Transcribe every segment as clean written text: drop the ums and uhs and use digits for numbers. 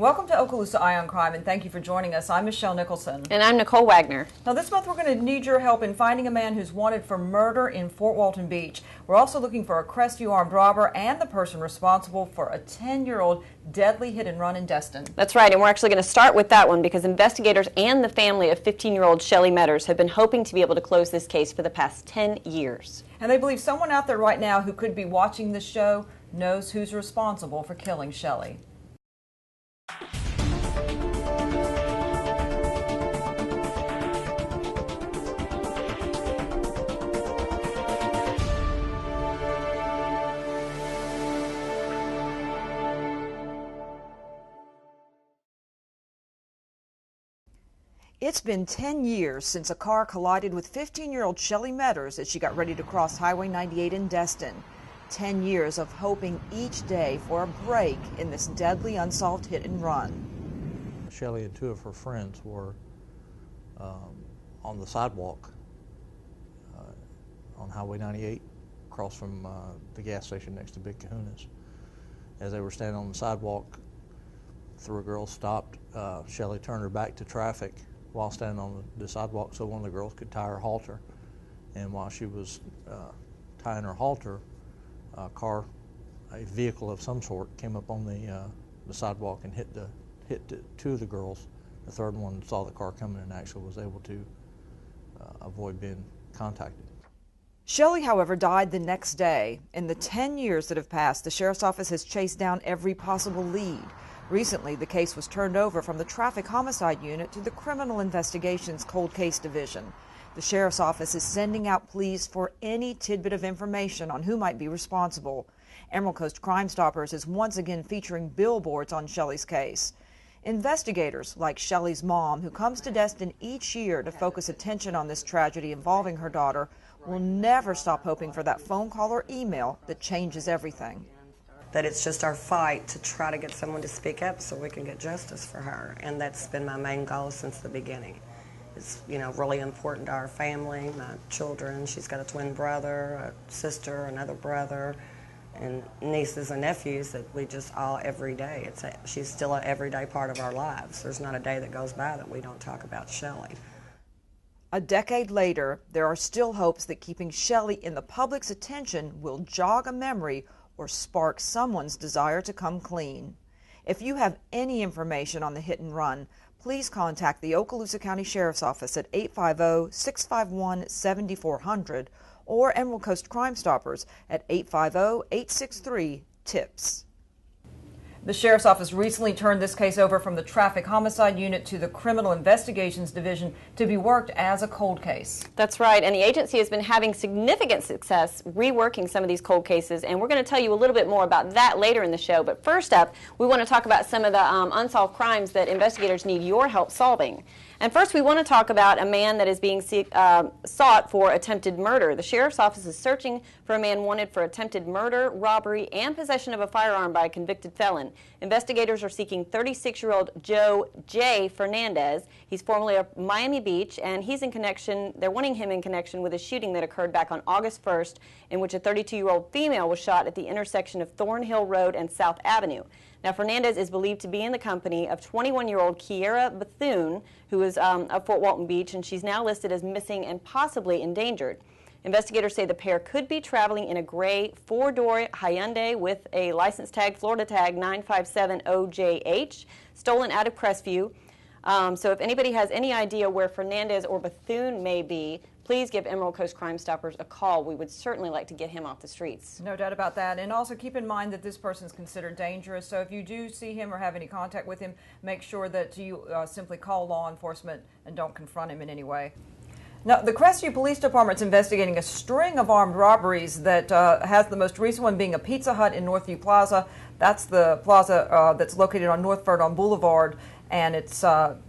Welcome to Okaloosa Eye on Crime, and thank you for joining us. I'm Michelle Nicholson. And I'm Nicole Wagner. Now, this month we're going to need your help in finding a man who's wanted for murder in Fort Walton Beach. We're also looking for a Crestview armed robber and the person responsible for a 10-year-old deadly hit-and-run in Destin. That's right, and we're actually going to start with that one because investigators and the family of 15-year-old Shelly Metters have been hoping to be able to close this case for the past 10 years. And they believe someone out there right now who could be watching this show knows who's responsible for killing Shelly. It's been 10 years since a car collided with 15-year-old Shelly Metters as she got ready to cross Highway 98 in Destin. 10 years of hoping each day for a break in this deadly unsolved hit and run. Shelly and two of her friends were on the sidewalk on Highway 98 across from the gas station next to Big Kahuna's. As they were standing on the sidewalk, three girls stopped. Shelly turned her back to traffic while standing on the sidewalk so one of the girls could tie her halter. And while she was tying her halter, a vehicle of some sort came up on the sidewalk and hit two of the girls. The third one saw the car coming and actually was able to avoid being contacted. Shelly, however, died the next day. In the 10 years that have passed, the Sheriff's Office has chased down every possible lead. Recently, the case was turned over from the Traffic Homicide Unit to the Criminal Investigations Cold Case Division. The Sheriff's Office is sending out pleas for any tidbit of information on who might be responsible. Emerald Coast Crime Stoppers is once again featuring billboards on Shelly's case. Investigators, like Shelly's mom, who comes to Destin each year to focus attention on this tragedy involving her daughter, will never stop hoping for that phone call or email that changes everything. That it's just our fight to try to get someone to speak up so we can get justice for her. And that's been my main goal since the beginning. It's, really important to our family, my children. She's got a twin brother, a sister, another brother, and nieces and nephews that we just all, every day, she's still an everyday part of our lives. There's not a day that goes by that we don't talk about Shelly. A decade later, there are still hopes that keeping Shelly in the public's attention will jog a memory or spark someone's desire to come clean. If you have any information on the hit and run, please contact the Okaloosa County Sheriff's Office at 850-651-7400 or Emerald Coast Crime Stoppers at 850-863-TIPS. The Sheriff's Office recently turned this case over from the Traffic Homicide Unit to the Criminal Investigations Division to be worked as a cold case. That's right, and the agency has been having significant success reworking some of these cold cases, and we're going to tell you a little bit more about that later in the show. But first up, we want to talk about some of the unsolved crimes that investigators need your help solving. And first, we want to talk about a man that is being sought for attempted murder. The Sheriff's Office is searching for a man wanted for attempted murder, robbery, and possession of a firearm by a convicted felon. Investigators are seeking 36-year-old Joe J. Fernandez. He's formerly of Miami Beach, and they're wanting him in connection with a shooting that occurred back on August 1st, in which a 32-year-old female was shot at the intersection of Thornhill Road and South Avenue. Now, Fernandez is believed to be in the company of 21-year-old Kiera Bethune, who is of Fort Walton Beach, and she's now listed as missing and possibly endangered. Investigators say the pair could be traveling in a gray four-door Hyundai with a license tag, Florida tag 957OJH, stolen out of Crestview. So if anybody has any idea where Fernandez or Bethune may be, please give Emerald Coast Crime Stoppers a call. We would certainly like to get him off the streets. No doubt about that. And also keep in mind that this person is considered dangerous. So if you do see him or have any contact with him, make sure that you simply call law enforcement and don't confront him in any way. Now, the Crestview Police Department is investigating a string of armed robberies that has the most recent one being a Pizza Hut in Northview Plaza. That's the plaza that's located on North Verdon Boulevard, and it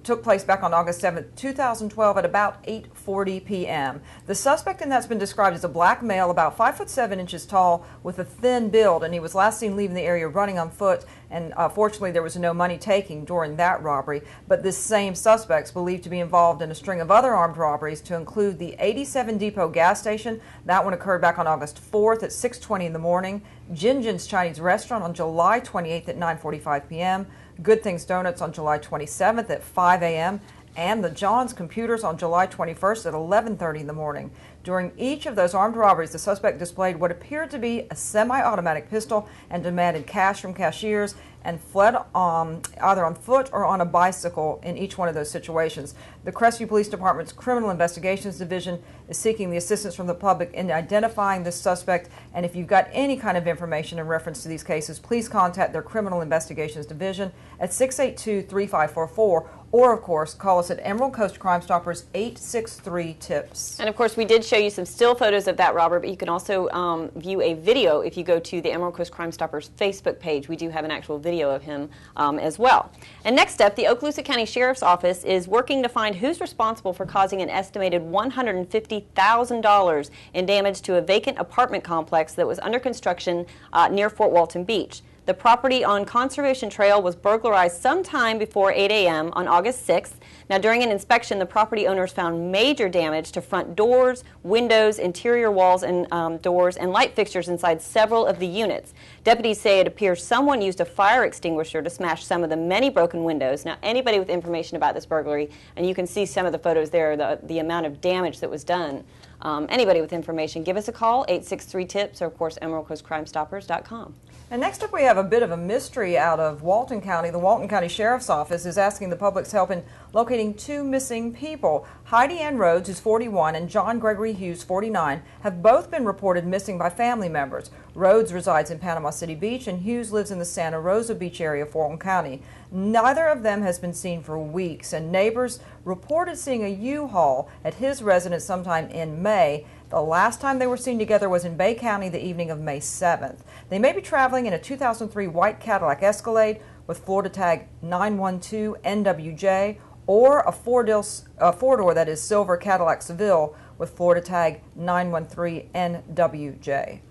took place back on August 7th, 2012 at about 8:40 p.m. The suspect in that's been described as a black male, about 5'7" tall, with a thin build, and he was last seen leaving the area running on foot, and fortunately there was no money taking during that robbery. But this same suspect's believed to be involved in a string of other armed robberies, to include the 87 Depot gas station. That one occurred back on August 4th at 6:20 in the morning. Jinjin's Chinese Restaurant on July 28th at 9:45 p.m. Good Things Donuts on July 27th at 5 a.m. and the John's Computers on July 21st at 11:30 in the morning. During each of those armed robberies, the suspect displayed what appeared to be a semi-automatic pistol and demanded cash from cashiers, and fled either on foot or on a bicycle in each one of those situations. The Crestview Police Department's Criminal Investigations Division is seeking the assistance from the public in identifying this suspect, and if you've got any kind of information in reference to these cases, please contact their Criminal Investigations Division at 682-3544, or, of course, call us at Emerald Coast Crime Stoppers 863-TIPS. And, of course, we did show you some still photos of that robber, but you can also view a video if you go to the Emerald Coast Crime Stoppers Facebook page. We do have an actual video of him as well. And next up, the Okaloosa County Sheriff's Office is working to find who's responsible for causing an estimated $150,000 in damage to a vacant apartment complex that was under construction near Fort Walton Beach. The property on Conservation Trail was burglarized sometime before 8 a.m. on August 6th. Now, during an inspection, the property owners found major damage to front doors, windows, interior walls and doors, and light fixtures inside several of the units. Deputies say it appears someone used a fire extinguisher to smash some of the many broken windows. Now, anybody with information about this burglary, and you can see some of the photos there, the amount of damage that was done. Anybody with information, give us a call, 863-TIPS, or, of course, EmeraldCoastCrimeStoppers.com. And next up, we have a bit of a mystery out of Walton County. The Walton County Sheriff's Office is asking the public's help in locating two missing people. Heidi Ann Rhodes, who's 41, and John Gregory Hughes, 49, have both been reported missing by family members. Rhodes resides in Panama City Beach, and Hughes lives in the Santa Rosa Beach area of Walton County. Neither of them has been seen for weeks, and neighbors reported seeing a U-Haul at his residence sometime in May. The last time they were seen together was in Bay County the evening of May 7th. They may be traveling in a 2003 white Cadillac Escalade with Florida tag 912NWJ, or a four-door that is silver Cadillac Seville with Florida tag 913NWJ.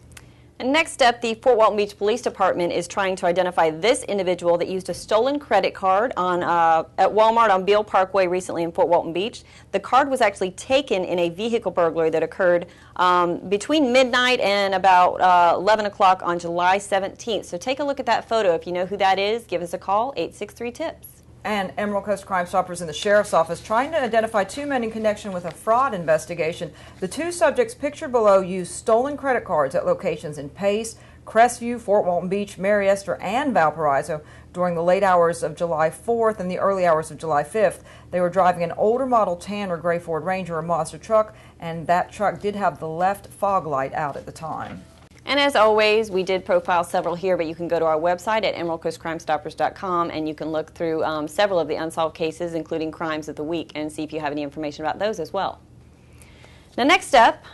And next up, the Fort Walton Beach Police Department is trying to identify this individual that used a stolen credit card at Walmart on Beale Parkway recently in Fort Walton Beach. The card was actually taken in a vehicle burglary that occurred between midnight and about 11 o'clock on July 17th. So take a look at that photo. If you know who that is, give us a call, 863-TIPS. And Emerald Coast Crime Stoppers in the Sheriff's Office trying to identify two men in connection with a fraud investigation. The two subjects pictured below used stolen credit cards at locations in Pace, Crestview, Fort Walton Beach, Mary Esther, and Valparaiso during the late hours of July 4th and the early hours of July 5th. They were driving an older model tan or gray Ford Ranger or Mazda truck, and that truck did have the left fog light out at the time. And as always, we did profile several here, but you can go to our website at EmeraldCoastCrimeStoppers.com and you can look through several of the unsolved cases, including crimes of the week, and see if you have any information about those as well. Now, next up,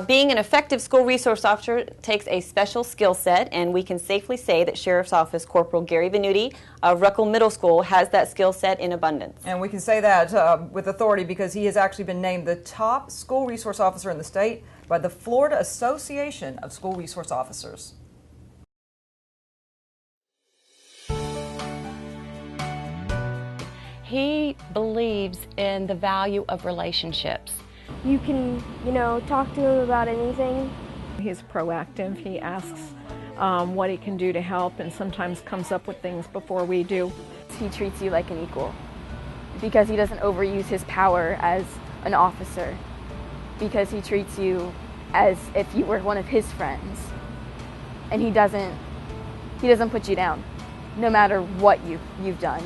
being an effective school resource officer takes a special skill set, and we can safely say that Sheriff's Office Corporal Gary Venuti of Ruckle Middle School has that skill set in abundance. And we can say that with authority because he has actually been named the top school resource officer in the state by the Florida Association of School Resource Officers. He believes in the value of relationships. You can, talk to him about anything. He's proactive. He asks what he can do to help and sometimes comes up with things before we do. He treats you like an equal because he doesn't overuse his power as an officer, because he treats you as if you were one of his friends, and he doesn't put you down no matter what you've done.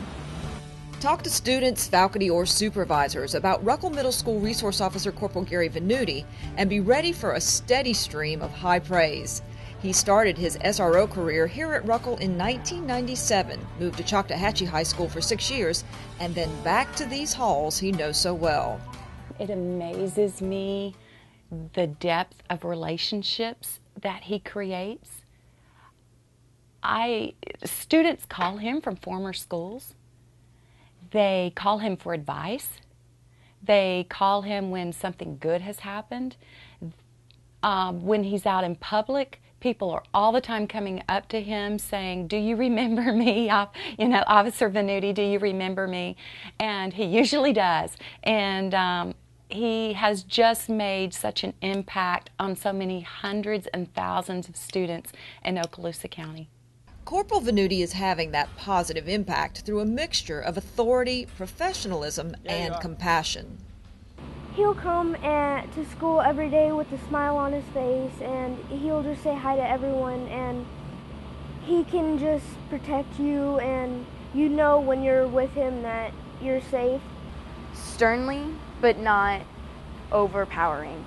Talk to students, faculty, or supervisors about Ruckle Middle School Resource Officer Corporal Gary Venuti and be ready for a steady stream of high praise. He started his SRO career here at Ruckle in 1997, moved to Choctawhatchee High School for 6 years, and then back to these halls he knows so well. It amazes me the depth of relationships that he creates. Students call him from former schools. They call him for advice. They call him when something good has happened. When he's out in public, People are all the time coming up to him saying, "Do you remember me? Officer Venuti, do you remember me?" And he usually does. And he has just made such an impact on so many hundreds and thousands of students in Okaloosa County. Corporal Venuti is having that positive impact through a mixture of authority, professionalism, and compassion. He'll come to school every day with a smile on his face, and he'll just say hi to everyone, and he can just protect you, and you know when you're with him that you're safe. Sternly, but not overpowering.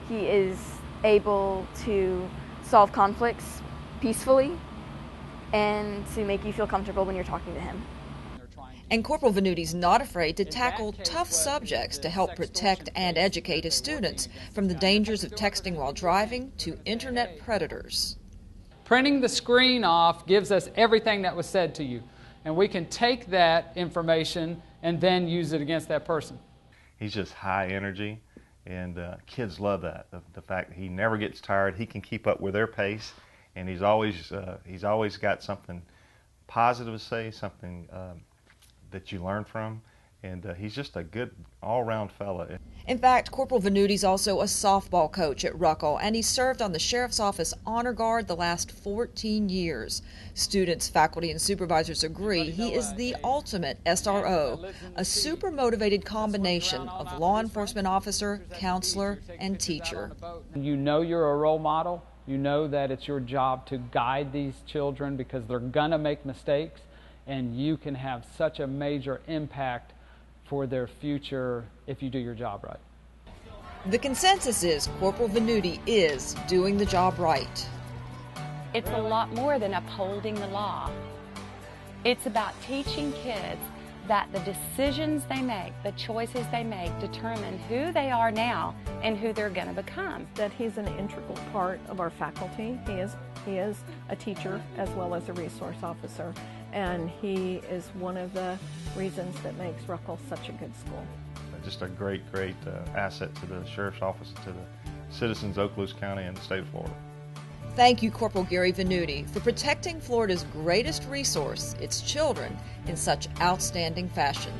He is able to solve conflicts peacefully and to make you feel comfortable when you're talking to him. And Corporal Venuti's not afraid to tackle tough subjects to help protect and educate his students, from the dangers of texting while driving to internet predators. Printing the screen off gives us everything that was said to you, and we can take that information and then use it against that person. He's just high energy, and kids love that. The fact that he never gets tired, he can keep up with their pace, and he's always got something positive to say, something that you learn from, and he's just a good all-round fella. In fact, Corporal Venuti's also a softball coach at Ruckle, and he's served on the Sheriff's Office Honor Guard the last 14 years. Students, faculty, and supervisors agree he is the ultimate SRO, a super motivated combination of law enforcement officer, counselor, and teacher. You know you're a role model. You know that it's your job to guide these children because they're gonna make mistakes, and you can have such a major impact for their future if you do your job right. The consensus is Corporal Venuti is doing the job right. It's a lot more than upholding the law. It's about teaching kids that the decisions they make, the choices they make, determine who they are now and who they're going to become. That he's an integral part of our faculty. He is a teacher as well as a resource officer, and he is one of the reasons that makes Ruckle such a good school. Just a great asset to the Sheriff's Office, to the citizens of Okaloosa County and the state of Florida. Thank you, Corporal Gary Venuti, for protecting Florida's greatest resource, its children, in such outstanding fashion.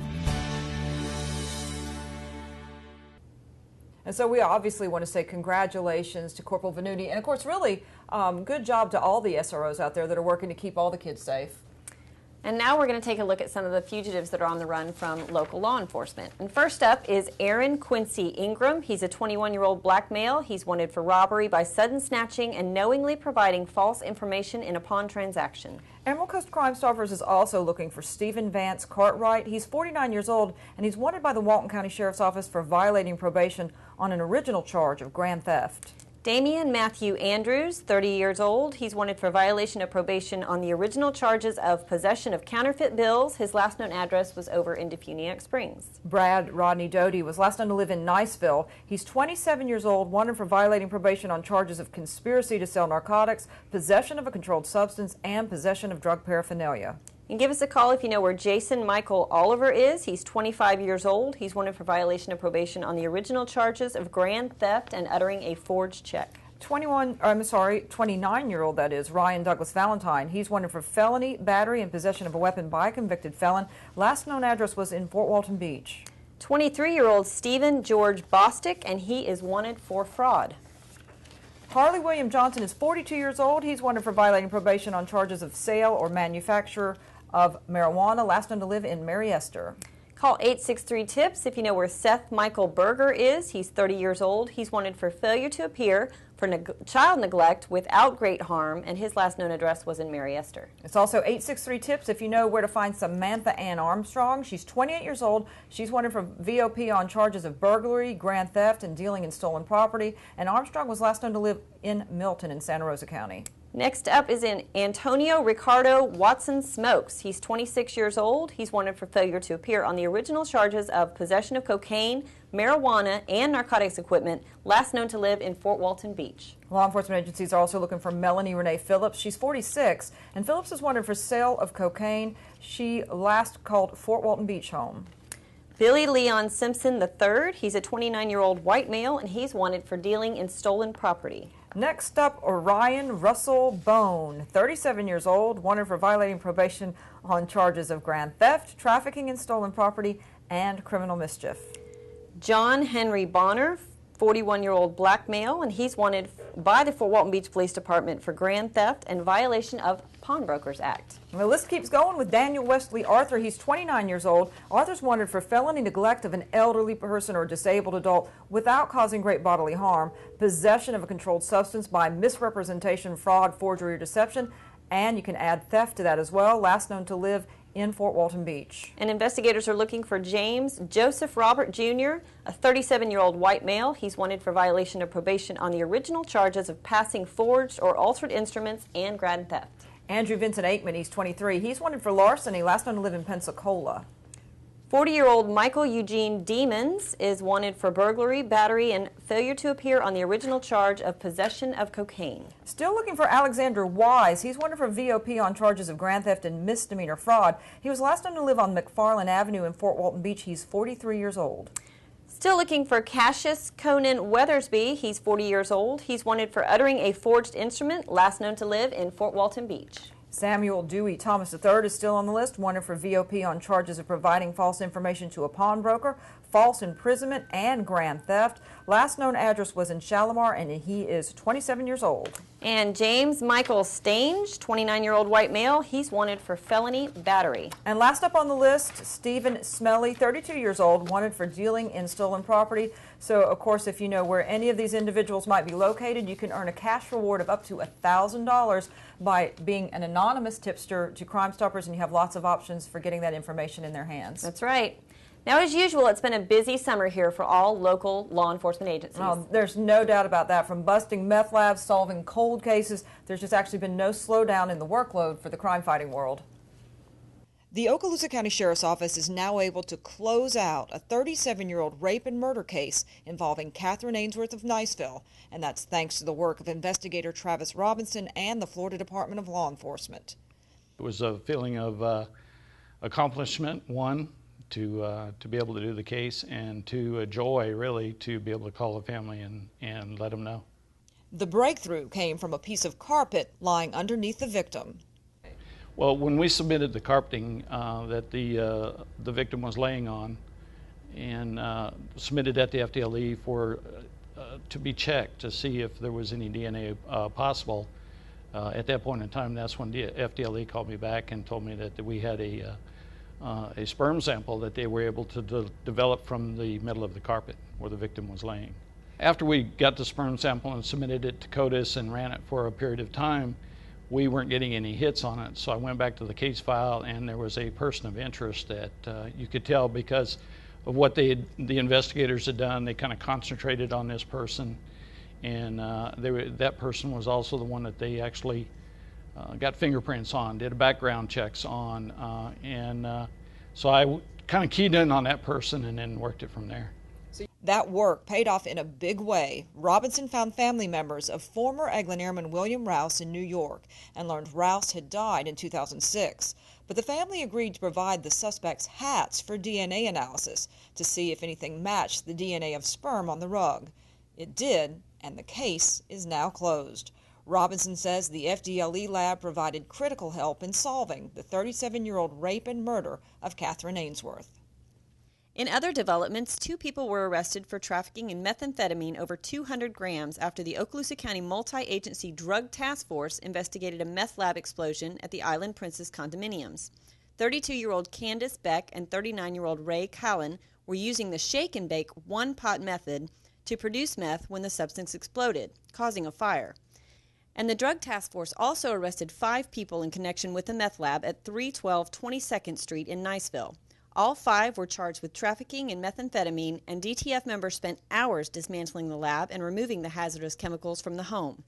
And so we obviously want to say congratulations to Corporal Venuti, and of course really good job to all the SROs out there that are working to keep all the kids safe. And now we're going to take a look at some of the fugitives that are on the run from local law enforcement. And first up is Aaron Quincy Ingram. He's a 21-year-old black male. He's wanted for robbery by sudden snatching and knowingly providing false information in a pawn transaction. Emerald Coast Crime Stoppers is also looking for Stephen Vance Cartwright. He's 49 years old, and he's wanted by the Walton County Sheriff's Office for violating probation on an original charge of grand theft. Damian Mathew Andrews, 30 years old. He's wanted for violation of probation on the original charges of possession of counterfeit bills. His last known address was over in Defuniak Springs. Brad Rodney Doty was last known to live in Niceville. He's 27 years old, wanted for violating probation on charges of conspiracy to sell narcotics, possession of a controlled substance, and possession of drug paraphernalia. And give us a call if you know where Jason Michael Oliver is. He's 25 years old. He's wanted for violation of probation on the original charges of grand theft and uttering a forged check. 29-year-old, that is, Ryan Douglas Valentine. He's wanted for felony, battery, and possession of a weapon by a convicted felon. Last known address was in Fort Walton Beach. 23-year-old Stephen George Bostick, and he is wanted for fraud. Harley William Johnson is 42 years old. He's wanted for violating probation on charges of sale or manufacture of marijuana, last known to live in Mary Esther. Call 863-TIPS if you know where Seth Michael Berger is. He's 30 years old. He's wanted for failure to appear for child neglect without great harm, and his last known address was in Mary Esther. It's also 863-TIPS if you know where to find Samantha Ann Armstrong. She's 28 years old. She's wanted for VOP on charges of burglary, grand theft, and dealing in stolen property, and Armstrong was last known to live in Milton in Santa Rosa County. Next up is in Antonio Ricardo Watson Smokes. He's 26 years old. He's wanted for failure to appear on the original charges of possession of cocaine, marijuana, and narcotics equipment, last known to live in Fort Walton Beach. Law enforcement agencies are also looking for Melanie Renee Phillips. She's 46, and Phillips is wanted for sale of cocaine. She last called Fort Walton Beach home. Billy Leon Simpson III. He's a 29-year-old white male, and he's wanted for dealing in stolen property. Next up, Orion Russell Bone, 37 years old, wanted for violating probation on charges of grand theft, trafficking in stolen property, and criminal mischief. John Henry Bonner, 41-year-old black male, and he's wanted by the Fort Walton Beach Police Department for grand theft and violation of Pawnbrokers Act. The list keeps going with Daniel Wesley Arthur. He's 29 years old. Arthur's wanted for felony neglect of an elderly person or disabled adult without causing great bodily harm, possession of a controlled substance by misrepresentation, fraud, forgery, or deception, and you can add theft to that as well. Last known to live in Fort Walton Beach. And investigators are looking for James Joseph Robert Jr., a 37-year-old white male. He's wanted for violation of probation on the original charges of passing forged or altered instruments and grand theft. Andrew Vincent Aikman, he's 23. He's wanted for larceny, last known to live in Pensacola. 40-year-old Michael Eugene Demons is wanted for burglary, battery, and failure to appear on the original charge of possession of cocaine. Still looking for Alexander Wise. He's wanted for VOP on charges of grand theft and misdemeanor fraud. He was last known to live on McFarland Avenue in Fort Walton Beach. He's 43 years old. Still looking for Cassius Conan Weathersby. He's 40 years old. He's wanted for uttering a forged instrument, last known to live in Fort Walton Beach. Samuel Dewey Thomas III is still on the list, wanted for VOP on charges of providing false information to a pawnbroker, false imprisonment, and grand theft. Last known address was in Shalimar, and he is 27 years old. And James Michael Stange, 29-year-old white male, he's wanted for felony battery. And last up on the list, Stephen Smelly, 32 years old, wanted for dealing in stolen property. So, of course, if you know where any of these individuals might be located, you can earn a cash reward of up to $1,000 by being an anonymous tipster to Crime Stoppers, and you have lots of options for getting that information in their hands. That's right. Now, as usual, it's been a busy summer here for all local law enforcement agencies. Oh, there's no doubt about that. From busting meth labs, solving cold cases, there's just actually been no slowdown in the workload for the crime-fighting world. The Okaloosa County Sheriff's Office is now able to close out a 37-year-old rape and murder case involving Catherine Ainsworth of Niceville, and that's thanks to the work of investigator Travis Robinson and the Florida Department of Law Enforcement. It was a feeling of accomplishment, one, to be able to do the case, and two, a joy, really, to be able to call the family and let them know. The breakthrough came from a piece of carpet lying underneath the victim. Well, when we submitted the carpeting that the victim was laying on and submitted at the FDLE for to be checked to see if there was any DNA possible, at that point in time, that's when the FDLE called me back and told me that we had a sperm sample that they were able to develop from the middle of the carpet where the victim was laying. After we got the sperm sample and submitted it to CODIS and ran it for a period of time, we weren't getting any hits on it, so I went back to the case file, and there was a person of interest that you could tell because of what the investigators had done. They kind of concentrated on this person, and that person was also the one that they actually got fingerprints on, did background checks on, so I kind of keyed in on that person and then worked it from there. That work paid off in a big way. Robinson found family members of former Eglin Airman William Rouse in New York and learned Rouse had died in 2006. But the family agreed to provide the suspect's hats for DNA analysis to see if anything matched the DNA of sperm on the rug. It did, and the case is now closed. Robinson says the FDLE lab provided critical help in solving the 37-year-old rape and murder of Catherine Ainsworth. In other developments, 2 people were arrested for trafficking in methamphetamine over 200 grams after the Okaloosa County Multi-Agency Drug Task Force investigated a meth lab explosion at the Island Princess condominiums. 32-year-old Candace Beck and 39-year-old Ray Callan were using the shake-and-bake one-pot method to produce meth when the substance exploded, causing a fire. And the Drug Task Force also arrested 5 people in connection with the meth lab at 312 22nd Street in Niceville. All 5 were charged with trafficking in methamphetamine, and DTF members spent hours dismantling the lab and removing the hazardous chemicals from the home.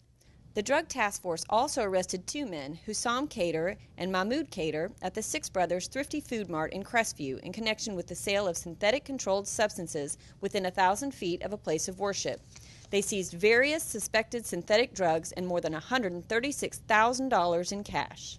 The Drug Task Force also arrested 2 men, Hussam Kader and Mahmoud Kader, at the Six Brothers Thrifty Food Mart in Crestview in connection with the sale of synthetic controlled substances within 1,000 feet of a place of worship. They seized various suspected synthetic drugs and more than $136,000 in cash.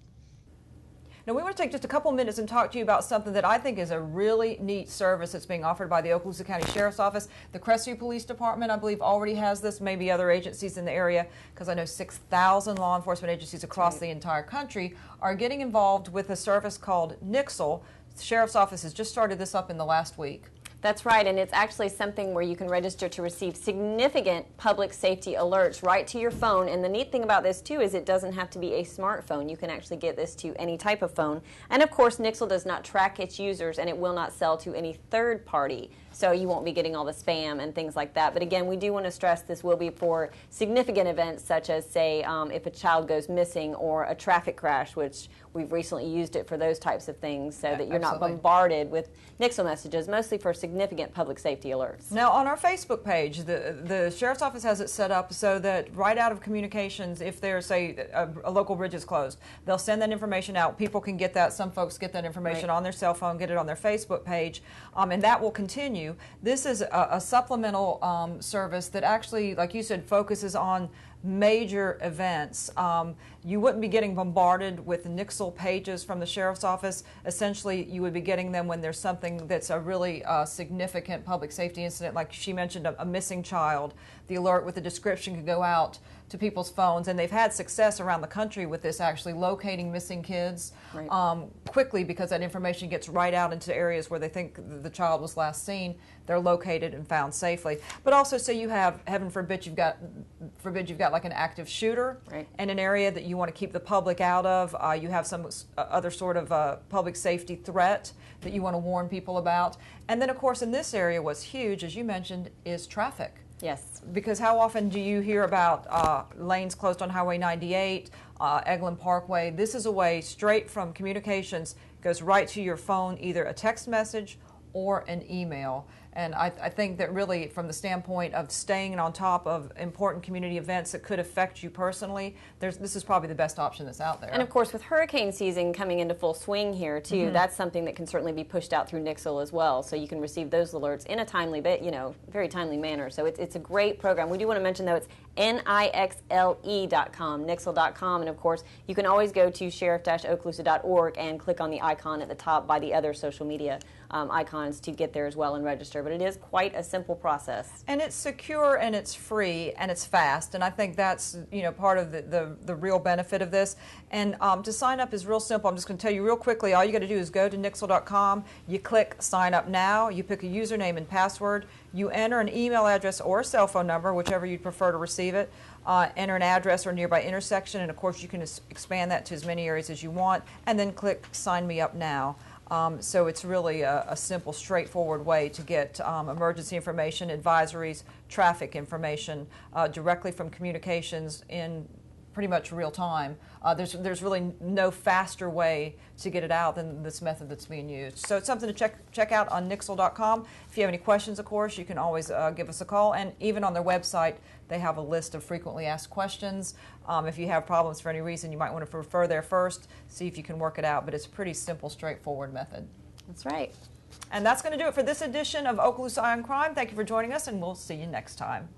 Now, we want to take just a couple minutes and talk to you about something that I think is a really neat service that's being offered by the Okaloosa County Sheriff's Office. The Crestview Police Department, I believe, already has this, maybe other agencies in the area, because I know 6,000 law enforcement agencies across the entire country are getting involved with a service called Nixle. The Sheriff's Office has just started this up in the last week. That's right, and it's actually something where you can register to receive significant public safety alerts right to your phone. And the neat thing about this, too, is it doesn't have to be a smartphone. You can actually get this to any type of phone. And, of course, Nixle does not track its users, and it will not sell to any third party. So you won't be getting all the spam and things like that. But again, we do want to stress this will be for significant events such as, say, if a child goes missing or a traffic crash, which we've recently used it for those types of things, so that you're not bombarded with Nixle messages, mostly for significant public safety alerts. Now, on our Facebook page, the Sheriff's Office has it set up so that right out of communications, if there's, say, a local bridge is closed, they'll send that information out. People can get that. Some folks get that information on their cell phone, get it on their Facebook page, and that will continue. This is a supplemental service that actually, like you said, focuses on major events. You wouldn't be getting bombarded with Nixle pages from the Sheriff's Office. Essentially, you would be getting them when there's something that's a really significant public safety incident, like she mentioned, a missing child. The alert with the description could go out to people's phones, and they've had success around the country with this, actually locating missing kids quickly, because that information gets right out into areas where they think the child was last seen. They're located and found safely. But also, say you have, heaven forbid, you've got like an active shooter in an area that you want to keep the public out of. You have some other sort of public safety threat that you want to warn people about. And then, of course, in this area, what's huge, as you mentioned, is traffic. Yes. Because how often do you hear about lanes closed on Highway 98, Eglin Parkway? This is a way straight from communications, goes right to your phone, either a text message or an email. And I think that really, from the standpoint of staying on top of important community events that could affect you personally, this is probably the best option that's out there. And of course, with hurricane season coming into full swing here too, that's something that can certainly be pushed out through Nixle as well. So you can receive those alerts in a timely, very timely manner. So it's a great program. We do want to mention, though, it's nixle.com, nixle.com, and of course, you can always go to sheriff-okaloosa.org and click on the icon at the top by the other social media icons to get there as well and register. But it is quite a simple process. And it's secure, and it's free, and it's fast, and I think that's part of the real benefit of this. And to sign up is real simple. I'm just going to tell you real quickly. All you got to do is go to nixle.com. You click Sign Up Now. You pick a username and password. You enter an email address or a cell phone number, whichever you'd prefer to receive it. Enter an address or nearby intersection, and of course you can expand that to as many areas as you want, and then click Sign Me Up Now. So it's really a simple, straightforward way to get emergency information, advisories, traffic information directly from communications in pretty much real time. There's really no faster way to get it out than this method that's being used. So it's something to check out on nixle.com. If you have any questions, of course, you can always give us a call. And even on their website, they have a list of frequently asked questions. If you have problems for any reason, you might want to refer there first, see if you can work it out. But it's a pretty simple, straightforward method. That's right. And that's going to do it for this edition of Okaloosa Eye on Crime. Thank you for joining us, and we'll see you next time.